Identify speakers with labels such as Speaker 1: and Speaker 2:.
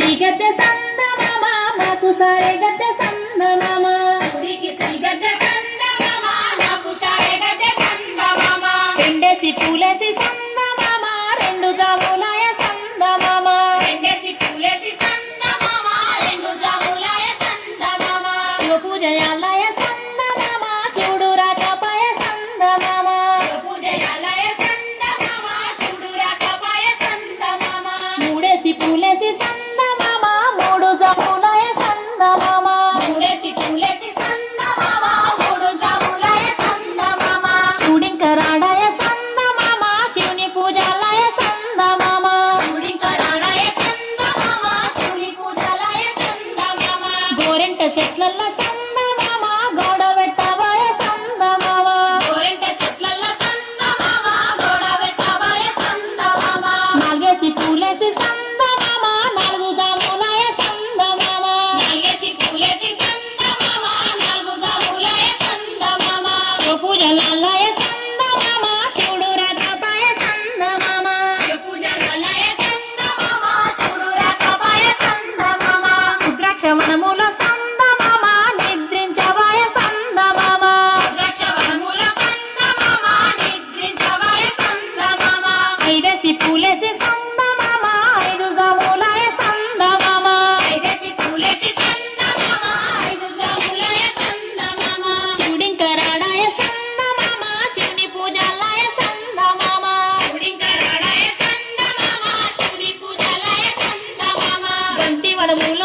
Speaker 1: శ్రీ గద్దె సందమామ మాకు సారే గద్దె సందమామ
Speaker 2: శివుడికి శ్రీ గద్దె సందమామ నాకు సారే గద్దె సందమామ
Speaker 1: రెండేసి పూలేసి సందమామ రెండు జాములాయ సందమామ
Speaker 2: రెండేసి పూలేసి సందమామ రెండు జాములాయ సందమామ
Speaker 1: శివ పూజయాలయ సందమామ శివుడు రాకపాయ సందమామ
Speaker 2: పూజయాలయ సందమామ శివుడు రాకపాయ సందమామ
Speaker 1: మూడేసి పూలేసి సందమామ మూడు జాములాయ సందమామ
Speaker 2: మూడేసి పూలేసి సందమామ మూడు జాములాయ సందమామ
Speaker 1: శివుడింక రాడాయ సందమామ శివుని పూజాలయ సందమామ
Speaker 2: శివుడింక రాడాయ సందమామ శివుని పూజలాయ సందమామ
Speaker 1: గోరెంట చెట్లల్ల సందమామ గోడ పెట్టవాయ సందమామ
Speaker 2: గోరెంట చెట్లల్ల సందమామ గోడ పెట్టవాయ సందమామ
Speaker 1: నాగేసి పూలేసి సందమామ నాలుగు జాములాయ సందమామ
Speaker 2: నాగేసి పూలేసి సందమామ నాలుగు జాములాయ సందమామ
Speaker 1: శివ పూజలాలయ సందమామ శివుడు రాకపాయ సందమామ
Speaker 2: పూజలాయ సందమామ శివుడు రాకపాయ సందమామ
Speaker 1: రుద్రాక్ష వనముల సందమామ నిద్రించవాయ సందమామ
Speaker 2: ద్రాక్షవనముల సందమామ నిద్రించవాయ సందమామ
Speaker 1: ఐదేసి పూలేసి సందమామ ఐదు జాములాయ సందమామ
Speaker 2: ఐదేసి పూలేసి సందమామ ఐదు జాములాయ సందమామ
Speaker 1: శివుడింక రాడాయ సందమామ శివుని పూజాలయ సందమామ
Speaker 2: శివుడింక రాడాయ సందమామ శివుని పూజలాయ సందమామ
Speaker 1: గంటి వనముల